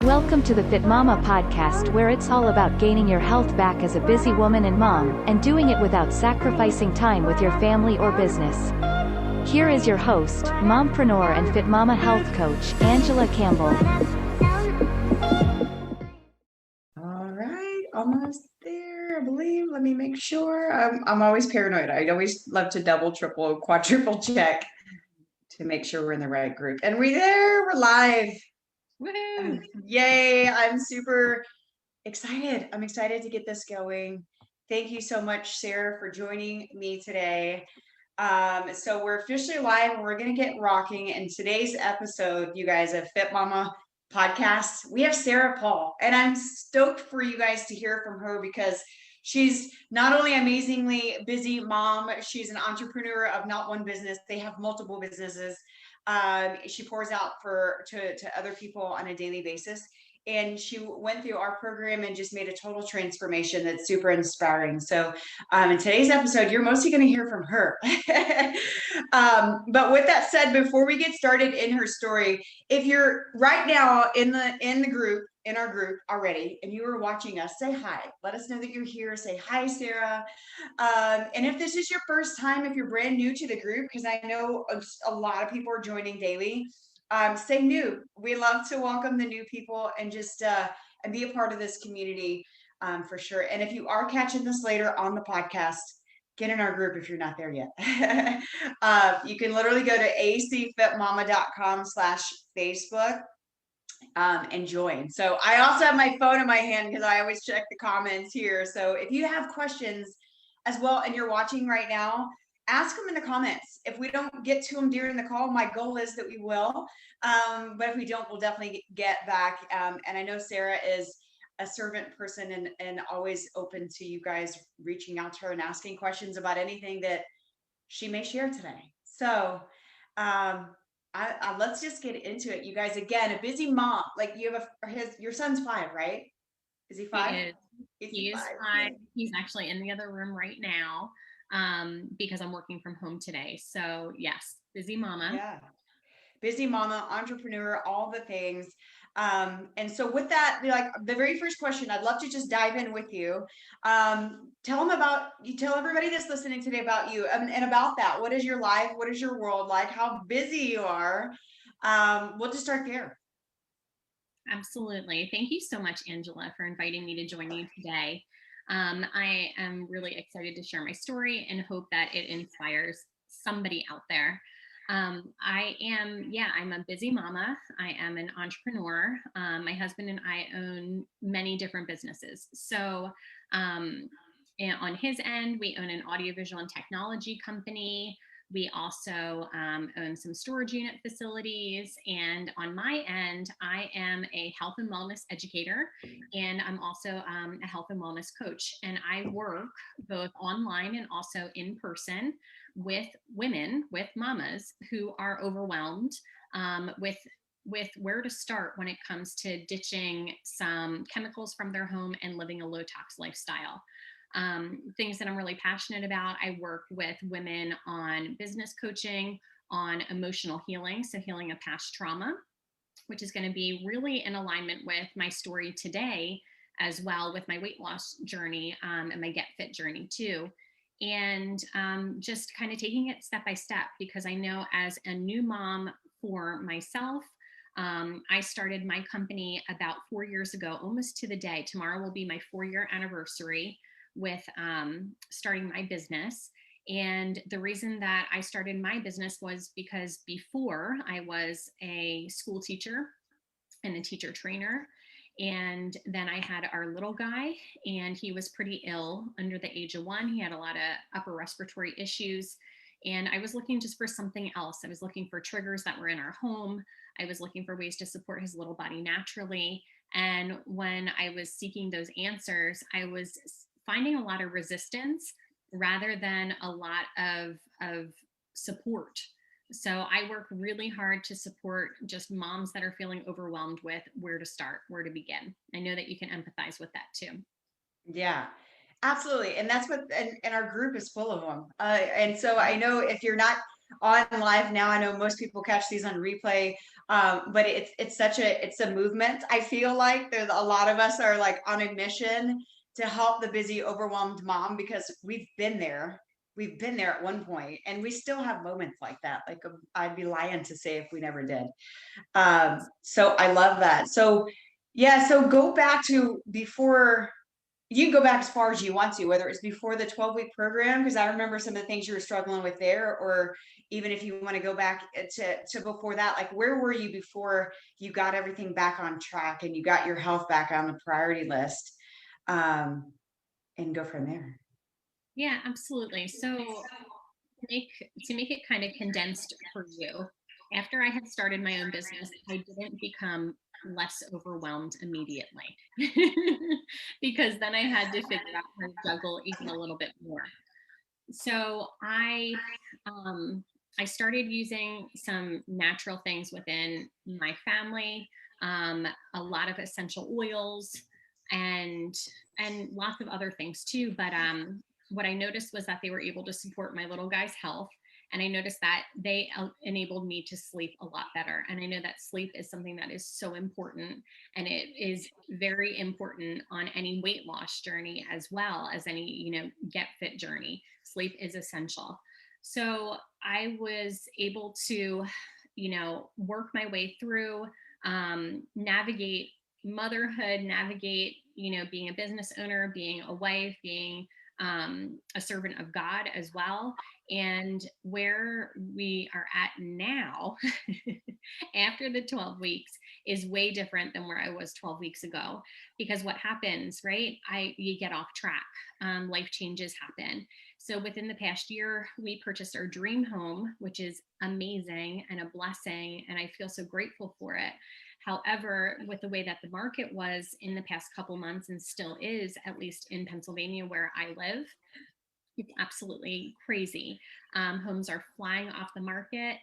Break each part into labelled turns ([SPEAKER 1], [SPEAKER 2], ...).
[SPEAKER 1] Welcome to the Fitmama podcast, where it's all about gaining your health back as a busy woman and mom, and doing it without sacrificing time with your family or business. Here is your host, Mompreneur and Fitmama health coach, Angela Campbell.
[SPEAKER 2] All right, almost there, I believe. Let me make sure. I'm always paranoid. I always love to double, triple, quadruple check to make sure we're in the right group. And we're live.
[SPEAKER 3] Woohoo!
[SPEAKER 2] Yay, I'm super excited. I'm excited to get this going. Thank you so much, Sarah, for joining me today. So we're officially live and we're going to get rocking. In today's episode, you guys, of Fitmama podcast, we have Sarah Paul, and I'm stoked for you guys to hear from her because she's not only amazingly busy mom, she's an entrepreneur of not one business. They have multiple businesses. She pours out to other people on a daily basis. And she went through our program and just made a total transformation that's super inspiring. So in today's episode, you're mostly going to hear from her. But with that said, before we get started in her story, if you're right now in our group already, and you are watching us, say hi. Let us know that you're here. Say hi, Sarah. And if this is your first time, if you're brand new to the group, because I know a lot of people are joining daily, say new. We love to welcome the new people and just and be a part of this community for sure. And if you are catching this later on the podcast, get in our group if you're not there yet. You can literally go to acfitmama.com/Facebook and join. So I also have my phone in my hand because I always check the comments here. So if you have questions as well and you're watching right now, ask them in the comments. If we don't get to them during the call, my goal is that we will. But if we don't, we'll definitely get back. And I know Sarah is a servant person and always open to you guys reaching out to her and asking questions about anything that she may share today. So let's just get into it, you guys. Again, a busy mom. Like you have your son's 5, right? Is he 5?
[SPEAKER 3] He is 5. He's actually in the other room right now because I'm working from home today. So yes, busy mama.
[SPEAKER 2] Yeah, busy mama, entrepreneur, all the things. And so with that, like the very first question, I'd love to just dive in with you. Tell everybody that's listening today about you and about that. What is your life? What is your world like? How busy you are? We'll just start there.
[SPEAKER 3] Absolutely. Thank you so much, Angela, for inviting me to join you today. I am really excited to share my story and hope that it inspires somebody out there. I'm a busy mama. I am an entrepreneur. My husband and I own many different businesses. So and on his end, we own an audiovisual and technology company. We also own some storage unit facilities. And on my end, I am a health and wellness educator, and I'm also a health and wellness coach. And I work both online and also in person with women, with mamas who are overwhelmed with where to start when it comes to ditching some chemicals from their home and living a low tox lifestyle. Things that I'm really passionate about. I work with women on business coaching, on emotional healing, so healing of past trauma, which is going to be really in alignment with my story today, as well with my weight loss journey and my Get Fit journey too. And just kind of taking it step by step, because I know as a new mom for myself, I started my company about 4 years ago, almost to the day. Tomorrow will be my 4-year anniversary with starting my business. And the reason that I started my business was because before I was a school teacher and a teacher trainer. And then I had our little guy, and he was pretty ill under the age of 1. He had a lot of upper respiratory issues. And I was looking just for something else. I was looking for triggers that were in our home. I was looking for ways to support his little body naturally. And when I was seeking those answers, I was finding a lot of resistance rather than a lot of support. So I work really hard to support just moms that are feeling overwhelmed with where to start, where to begin. I know that you can empathize with that too.
[SPEAKER 2] Yeah, absolutely. And that's and our group is full of them. And so I know if you're not on live now. I know most people catch these on replay, but it's a movement. I feel like there's a lot of us are like on a mission to help the busy, overwhelmed mom, because we've been there. We've been there at one point, and we still have moments like that. Like, I'd be lying to say if we never did. So I love that. So yeah, so go back to before. You can go back as far as you want to, whether it's before the 12-week program, because I remember some of the things you were struggling with there, or even if you want to go back to before that, like where were you before you got everything back on track and you got your health back on the priority list, um, and go from there.
[SPEAKER 3] Yeah, absolutely. So make to make it kind of condensed for you, after I had started my own business, I didn't become less overwhelmed immediately because then I had to figure out how to juggle even a little bit more. So um, I started using some natural things within my family, a lot of essential oils, and lots of other things too. But what I noticed was that they were able to support my little guy's health. And I noticed that they enabled me to sleep a lot better. And I know that sleep is something that is so important. And it is very important on any weight loss journey as well as any, get fit journey. Sleep is essential. So I was able to, work my way through, navigate motherhood, navigate, being a business owner, being a wife, being a servant of God as well. And where we are at now, after the 12 weeks, is way different than where I was 12 weeks ago. Because what happens, right? You get off track. Life changes happen. So within the past year, we purchased our dream home, which is amazing and a blessing. And I feel so grateful for it. However, with the way that the market was in the past couple months and still is, at least in Pennsylvania where I live, it's absolutely crazy. Homes are flying off the market.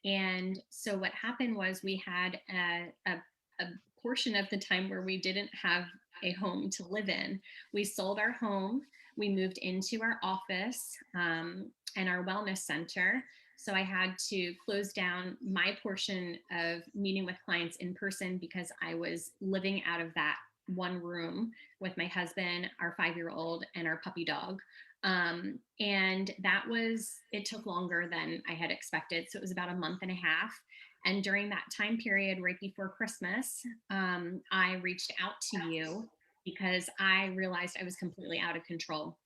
[SPEAKER 3] And so what happened was we had a portion of the time where we didn't have a home to live in. We sold our home. We moved into our office and our wellness center. So I had to close down my portion of meeting with clients in person because I was living out of that one room with my husband, our 5-year-old, and our puppy dog. And it took longer than I had expected. So it was about a month and a half. And during that time period, right before Christmas, I reached out to you because I realized I was completely out of control.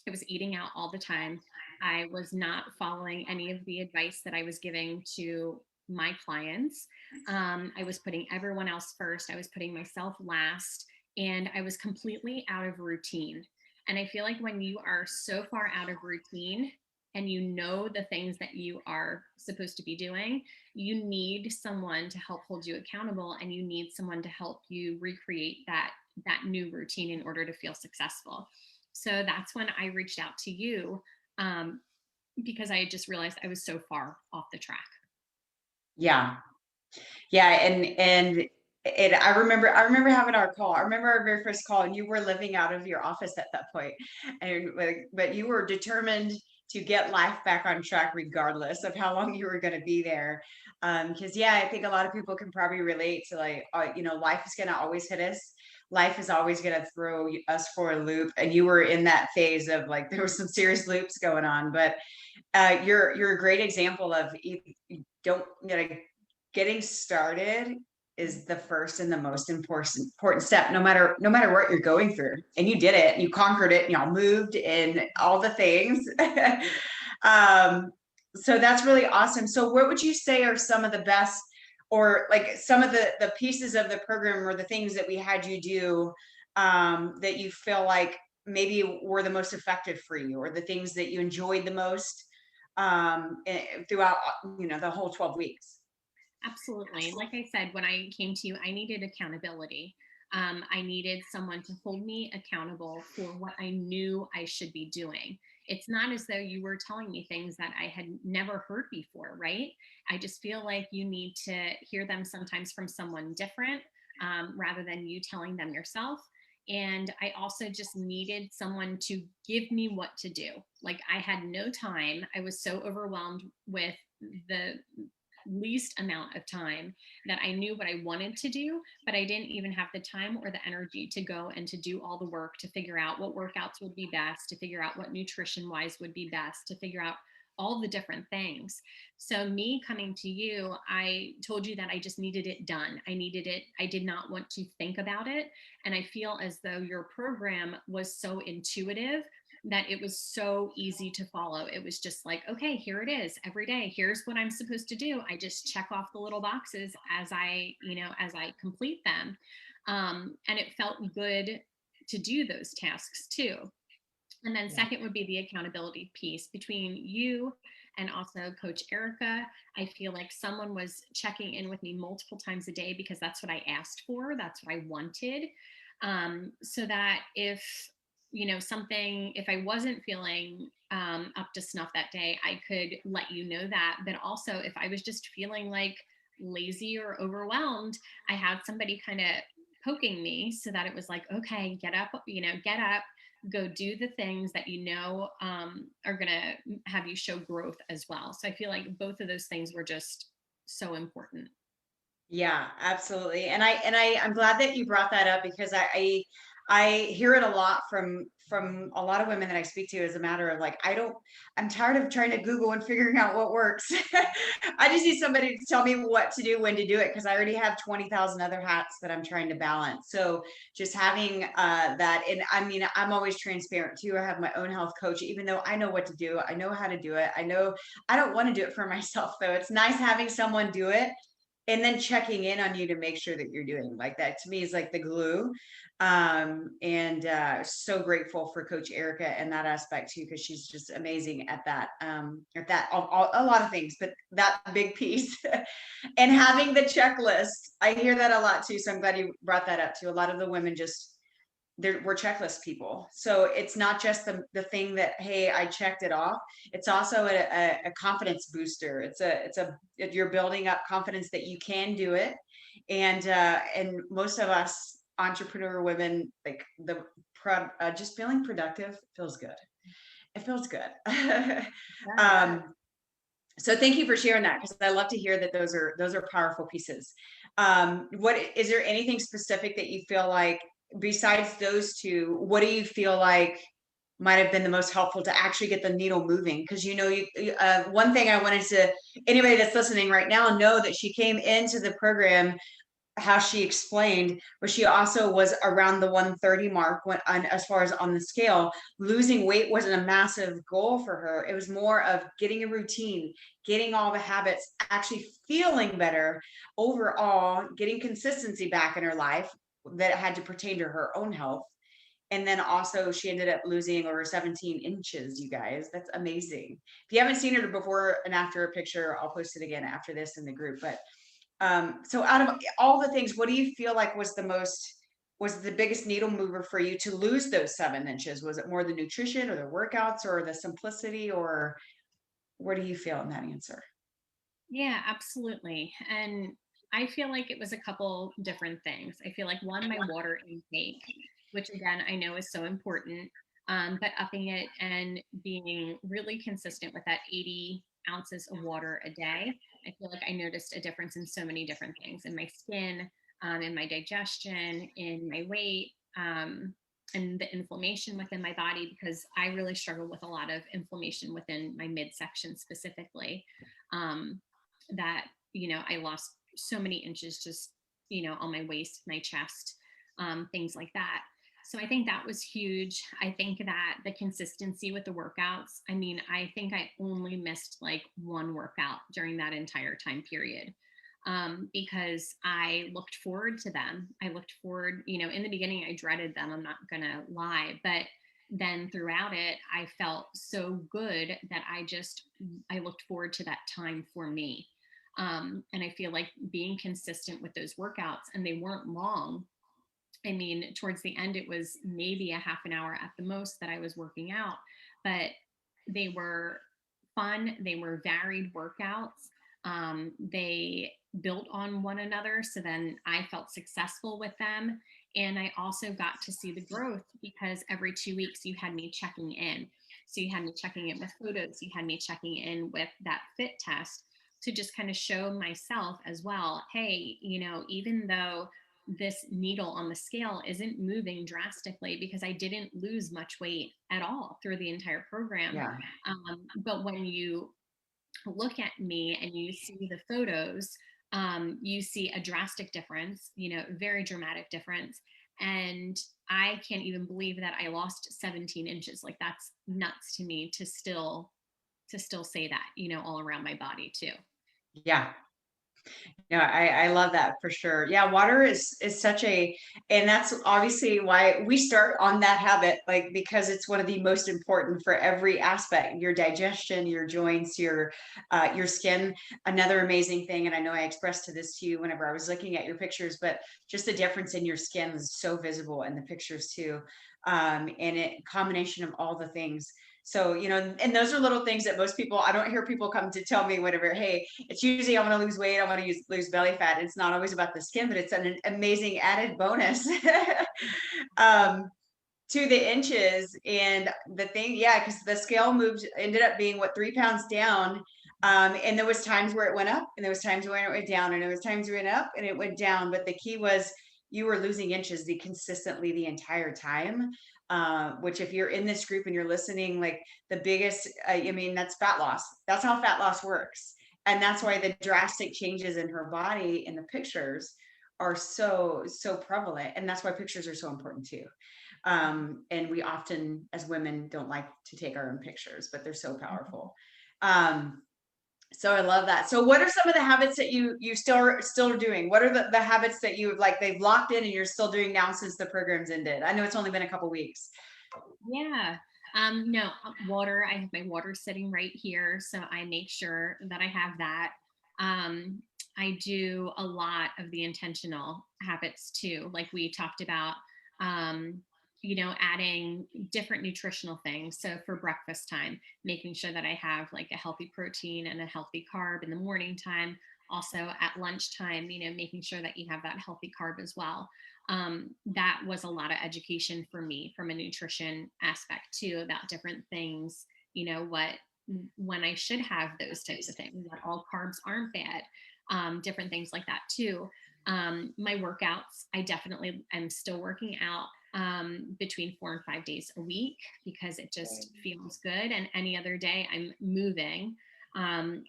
[SPEAKER 3] I was eating out all the time. I was not following any of the advice that I was giving to my clients. I was putting everyone else first. I was putting myself last, and I was completely out of routine. And I feel like when you are so far out of routine and you know the things that you are supposed to be doing, you need someone to help hold you accountable, and you need someone to help you recreate that new routine in order to feel successful. So that's when I reached out to you, because I had just realized I was so far off the track.
[SPEAKER 2] Yeah. Yeah. And I remember having our call. I remember our very first call, and you were living out of your office at that point. And but you were determined to get life back on track regardless of how long you were going to be there. Because yeah, I think a lot of people can probably relate to like, life is going to always hit us. Life is always going to throw us for a loop. And you were in that phase of like, there were some serious loops going on. But you're a great example of you don't, getting started is the first and the most important step, no matter what you're going through. And you did it, and you conquered it, and y'all moved and all the things. So that's really awesome. So what would you say are some of the best, or like some of the pieces of the program, or the things that we had you do, that you feel like maybe were the most effective for you, or the things that you enjoyed the most, throughout, the whole 12 weeks?
[SPEAKER 3] Absolutely. Like I said, when I came to you, I needed accountability. I needed someone to hold me accountable for what I knew I should be doing. It's not as though you were telling me things that I had never heard before, right? I just feel like you need to hear them sometimes from someone different, rather than you telling them yourself. And I also just needed someone to give me what to do. Like I had no time. I was so overwhelmed with the least amount of time that I knew what I wanted to do, but I didn't even have the time or the energy to go and to do all the work to figure out what workouts would be best, to figure out what nutrition wise would be best, to figure out all the different things. So me coming to you, I told you that I just needed it done. I needed it. I did not want to think about it. And I feel as though your program was so intuitive that it was so easy to follow. It was just like, okay, here it is every day. Here's what I'm supposed to do. I just check off the little boxes as as I complete them. And it felt good to do those tasks too. And then second would be the accountability piece between you and also Coach Erica. I feel like someone was checking in with me multiple times a day because that's what I asked for. That's what I wanted. So that if, if I wasn't feeling up to snuff that day, I could let you know that. But also if I was just feeling like lazy or overwhelmed, I had somebody kind of poking me so that it was like, okay, get up, get up, go do the things that are going to have you show growth as well. So I feel like both of those things were just so important.
[SPEAKER 2] Yeah, absolutely. I'm glad that you brought that up because I hear it a lot from a lot of women that I speak to as a matter of like, I'm tired of trying to Google and figuring out what works. I just need somebody to tell me what to do, when to do it, because I already have 20,000 other hats that I'm trying to balance. So just having that, and I mean, I'm always transparent too. I have my own health coach, even though I know what to do. I know how to do it. I know I don't want to do it for myself though. It's nice having someone do it and then checking in on you to make sure that you're doing like that. To me is like the glue. So grateful for Coach Erica and that aspect too, because she's just amazing at that, a lot of things, but that big piece. And having the checklist, I hear that a lot too. So I'm glad you brought that up too. A lot of the women just, we're checklist people. So it's not just the thing that, hey, I checked it off. It's also a confidence booster. You're building up confidence that you can do it. And most of us entrepreneur women, like just feeling productive feels good. It feels good. So thank you for sharing that, because I love to hear that those are powerful pieces. What is there anything specific that you feel like besides those two? What do you feel like might have been the most helpful to actually get the needle moving? Because one thing I wanted to anybody that's listening right now know that she came into the program, how she explained, but she also was around the 130 mark as far as on the scale. Losing weight wasn't a massive goal for her. It was more of getting a routine, getting all the habits, actually feeling better overall, getting consistency back in her life that had to pertain to her own health. And then also she ended up losing over 17 inches, you guys. That's amazing. If you haven't seen her before and after a picture, I'll post it again after this in the group. But so out of all the things, what do you feel like was the biggest needle mover for you to lose those 7 inches? Was it more the nutrition or the workouts or the simplicity, or where do you feel in that answer?
[SPEAKER 3] Yeah, absolutely. And I feel like it was a couple different things. I feel like one, my water intake, which again, I know is so important, but upping it and being really consistent with that 80 ounces of water a day. I feel like I noticed a difference in so many different things, in my skin, in my digestion, in my weight, and the inflammation within my body, because I really struggle with a lot of inflammation within my midsection specifically. Um, that I lost so many inches just on my waist, my chest, things like that. So I think that was huge. I think that the consistency with the workouts, I mean, I think I only missed like one workout during that entire time period, because I looked forward to them. I looked forward, in the beginning I dreaded them, I'm not gonna lie, but then throughout it I felt so good that I looked forward to that time for me. And I feel like being consistent with those workouts, and they weren't long. I mean, towards the end, it was maybe a half an hour at the most that I was working out, but they were fun. They were varied workouts. They built on one another. So then I felt successful with them. And I also got to see the growth because every 2 weeks you had me checking in. So you had me checking in with photos, you had me checking in with that fit test to just kind of show myself as well, hey, even though this needle on the scale isn't moving drastically because I didn't lose much weight at all through the entire program.
[SPEAKER 2] Yeah.
[SPEAKER 3] But when you look at me and you see the photos, you see a drastic difference, very dramatic difference. And I can't even believe that I lost 17 inches. Like, that's nuts to me to still say that, all around my body too.
[SPEAKER 2] Yeah. No, I love that for sure. Yeah, water is such a, and that's obviously why we start on that habit, like because it's one of the most important for every aspect, your digestion, your joints, your skin. Another amazing thing, and I know I expressed to this to you whenever I was looking at your pictures, but just the difference in your skin is so visible in the pictures too. And it combination of all the things. So, and those are little things that most people, I don't hear people come to tell me whatever, hey, it's usually I want to lose weight, I want to lose belly fat. It's not always about the skin, but it's an amazing added bonus um, to the inches. And the thing, yeah, because the scale ended up being what, 3 pounds down. And there was times where it went up, and there was times where it went down, and there was times where it went up and it went down. But the key was you were losing inches consistently the entire time. Which if you're in this group and you're listening, like the biggest, I mean, that's fat loss. That's how fat loss works. And that's why the drastic changes in her body in the pictures are so prevalent. And that's why pictures are so important too. And we often, as women, don't like to take our own pictures, but they're so powerful. So I love that. So what are some of the habits that you still are doing? What are the habits that you like they've locked in and you're still doing now since the program's ended? I know it's only been a couple weeks.
[SPEAKER 3] Yeah. No, water. I have my water sitting right here, so I make sure that I have that. I do a lot of the intentional habits too, like we talked about. Um, adding different nutritional things. So for breakfast time, making sure that I have like a healthy protein and a healthy carb in the morning time. Also at lunchtime, making sure that you have that healthy carb as well. That was a lot of education for me from a nutrition aspect too, about different things, when I should have those types of things, that all carbs aren't bad, different things like that too. My workouts, I definitely am still working out between 4 and 5 days a week because it just feels good. And any other day I'm moving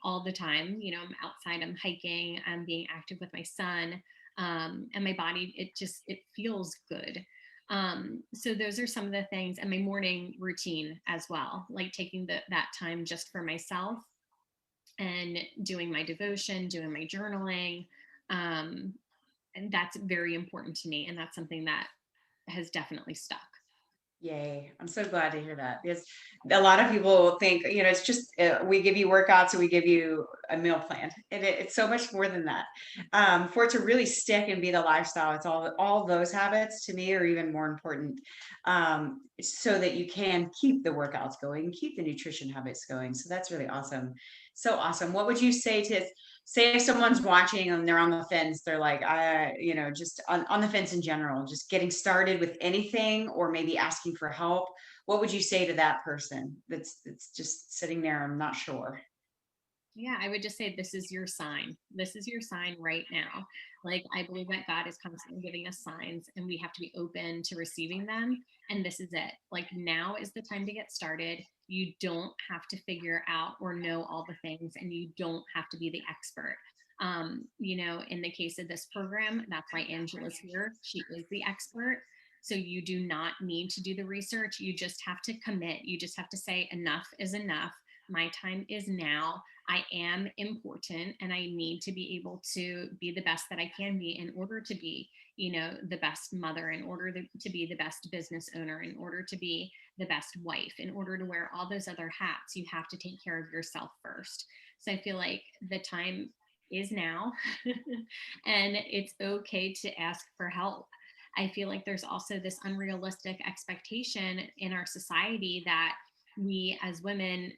[SPEAKER 3] all the time. I'm outside, I'm hiking, I'm being active with my son. And my body, it feels good. So those are some of the things, and my morning routine as well, like taking that time just for myself and doing my devotion, doing my journaling. Um, and that's very important to me. And that's something that has definitely stuck.
[SPEAKER 2] Yay. I'm so glad to hear that because a lot of people think, it's just we give you workouts and we give you a meal plan. And it's so much more than that. For it to really stick and be the lifestyle, it's all those habits to me are even more important, so that you can keep the workouts going, keep the nutrition habits going. So that's really awesome. So awesome. What would you say if someone's watching and they're on the fence, they're like, just on the fence in general, just getting started with anything or maybe asking for help. What would you say to that person that's just sitting there? I'm not sure.
[SPEAKER 3] Yeah, I would just say this is your sign. This is your sign right now. Like, I believe that God is constantly giving us signs and we have to be open to receiving them. And this is it. Like, now is the time to get started. You don't have to figure out or know all the things, and you don't have to be the expert. In the case of this program, that's why Angela's here. She is the expert. So you do not need to do the research. You just have to commit. You just have to say, enough is enough. My time is now. I am important and I need to be able to be the best that I can be in order to be, the best mother, in order to be the best business owner, in order to be the best wife, in order to wear all those other hats. You have to take care of yourself first. So I feel like the time is now and it's okay to ask for help. I feel like there's also this unrealistic expectation in our society that we as women,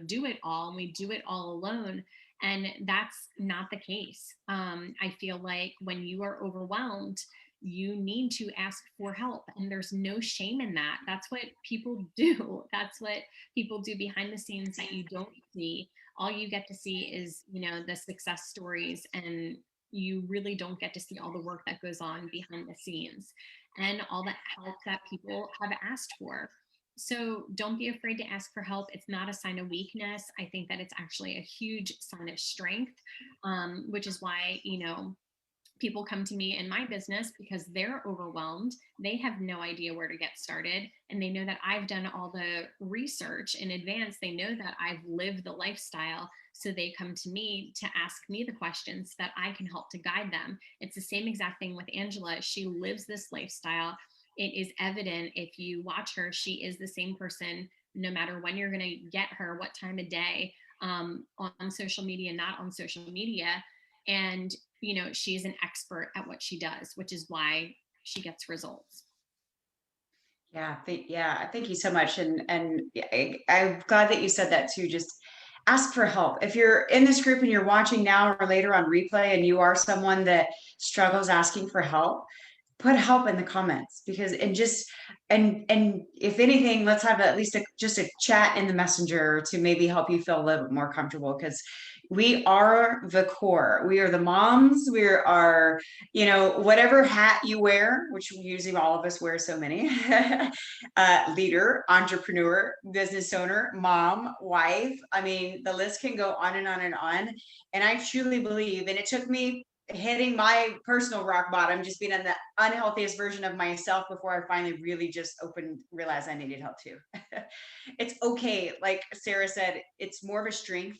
[SPEAKER 3] do it all and we do it all alone. And that's not the case. I feel like when you are overwhelmed, you need to ask for help, and there's no shame in that. That's what people do. That's what people do behind the scenes that you don't see. All you get to see is, the success stories, and you really don't get to see all the work that goes on behind the scenes and all that help that people have asked for. So don't be afraid to ask for help. It's not a sign of weakness. I think that it's actually a huge sign of strength, which is why, people come to me in my business because they're overwhelmed. They have no idea where to get started. And they know that I've done all the research in advance. They know that I've lived the lifestyle. So they come to me to ask me the questions that I can help to guide them. It's the same exact thing with Angela. She lives this lifestyle. It is evident if you watch her, she is the same person no matter when you're going to get her, what time of day, on social media, not on social media. And she's an expert at what she does, which is why she gets results.
[SPEAKER 2] Yeah, thank you so much. And I'm glad that you said that too. Just ask for help. If you're in this group and you're watching now or later on replay and you are someone that struggles asking for help, put help in the comments, because and if anything, let's have at least just a chat in the messenger to maybe help you feel a little bit more comfortable, because we are the core. We are the moms. We are, whatever hat you wear, which usually all of us wear so many, leader, entrepreneur, business owner, mom, wife. I mean, the list can go on and on and on. And I truly believe, and it took me hitting my personal rock bottom, just being in the unhealthiest version of myself before I finally really just realized I needed help too. It's okay. Like Sarah said, it's more of a strength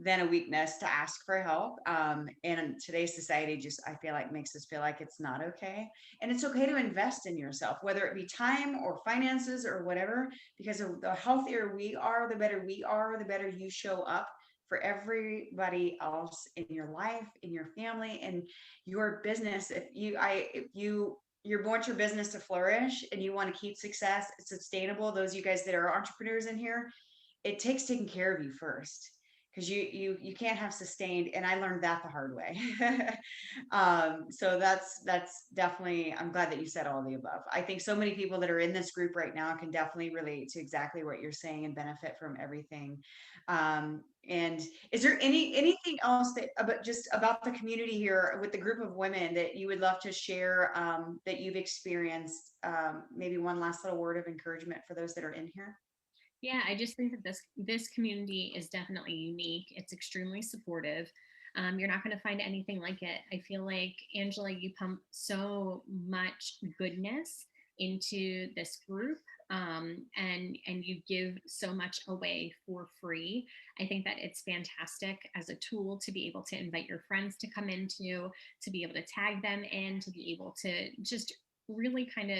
[SPEAKER 2] than a weakness to ask for help. And today's society just, I feel like, makes us feel like it's not okay. And it's okay to invest in yourself, whether it be time or finances or whatever, because the healthier we are, the better we are, the better you show up for everybody else in your life, in your family, and your business. If you want your business to flourish and you want to keep success sustainable, those of you guys that are entrepreneurs in here, it takes taking care of you first, because you can't have sustained, and I learned that the hard way. So that's definitely, I'm glad that you said all the above. I think so many people that are in this group right now can definitely relate to exactly what you're saying and benefit from everything. And is there anything else that about the community here with the group of women that you would love to share, that you've experienced? Maybe one last little word of encouragement for those that are in here.
[SPEAKER 3] Yeah, I just think that this community is definitely unique. It's extremely supportive. You're not going to find anything like it. I feel like, Angela, you pump so much goodness into this group, and you give so much away for free. I think that it's fantastic as a tool to be able to invite your friends to come into, to be able to tag them in, to be able to just really kind of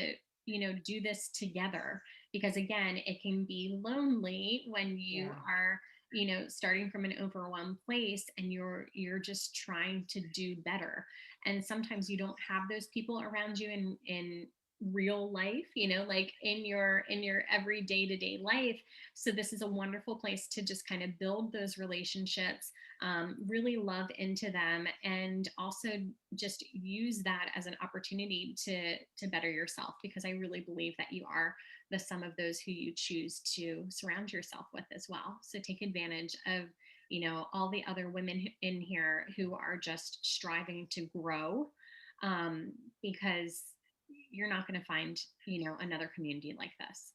[SPEAKER 3] do this together, because again, it can be lonely when you
[SPEAKER 2] Yeah.
[SPEAKER 3] are starting from an overwhelmed place and you're just trying to do better. And sometimes you don't have those people around you in real life, like in your every day-to-day life. So this is a wonderful place to just kind of build those relationships, really love into them, and also just use that as an opportunity to better yourself, because I really believe that you are the sum of those who you choose to surround yourself with as well. So take advantage of all the other women in here who are just striving to grow, because you're not going to find another community like this.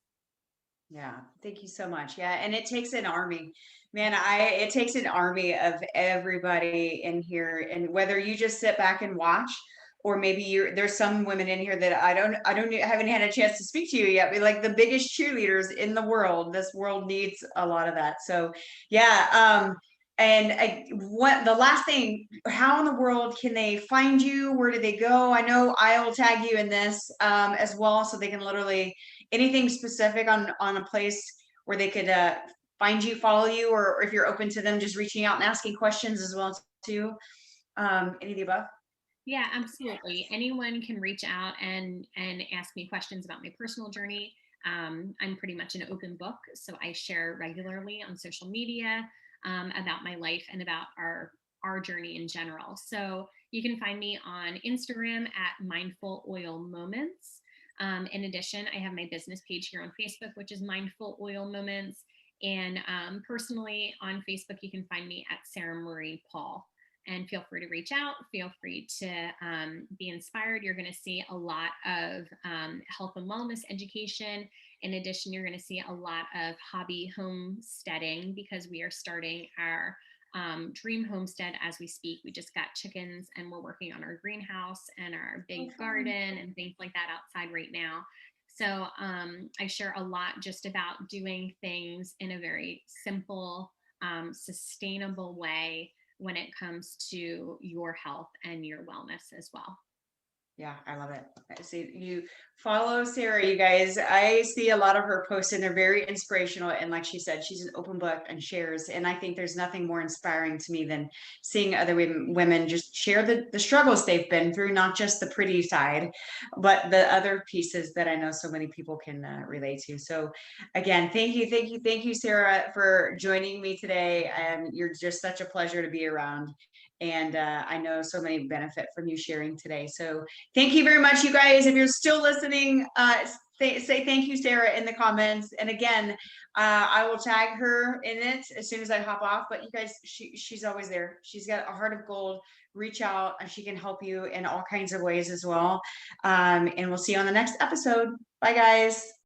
[SPEAKER 2] Yeah, thank you so much. Yeah, and it takes an army, man. It takes an army of everybody in here, and whether you just sit back and watch, or maybe there's some women in here that haven't had a chance to speak to you yet, but like the biggest cheerleaders in the world. This world needs a lot of that. So, yeah. What the last thing? How in the world can they find you? Where do they go? I know I'll tag you in this as well, so they can literally, anything specific on a place where they could find you, follow you, or if you're open to them just reaching out and asking questions as well too. Any of the above?
[SPEAKER 3] Yeah, absolutely. Anyone can reach out and ask me questions about my personal journey. I'm pretty much an open book, so I share regularly on social media. about my life and about our journey in general. So you can find me on Instagram at Mindful Oil Moments. In addition, I have my business page here on Facebook, which is Mindful Oil Moments. And personally on Facebook, you can find me at Sarah Marie Paul. And feel free to reach out. Feel free to be inspired. You're going to see a lot of health and wellness education. In addition, you're going to see a lot of hobby homesteading because we are starting our dream homestead as we speak. We just got chickens and we're working on our greenhouse and our big garden and things like that outside right now. So I share a lot just about doing things in a very simple, sustainable way when it comes to your health and your wellness as well.
[SPEAKER 2] Yeah, I love it. I see you follow Sarah, you guys. I see a lot of her posts and they're very inspirational. And like she said, she's an open book and shares. And I think there's nothing more inspiring to me than seeing other women just share the struggles they've been through, not just the pretty side, but the other pieces that I know so many people can relate to. So again, thank you, Sarah, for joining me today. You're just such a pleasure to be around. And I know so many benefit from you sharing today. So thank you very much, you guys. If you're still listening, say thank you, Sarah, in the comments. And again, I will tag her in it as soon as I hop off. But you guys, she's always there. She's got a heart of gold. Reach out and she can help you in all kinds of ways as well. And we'll see you on the next episode. Bye, guys.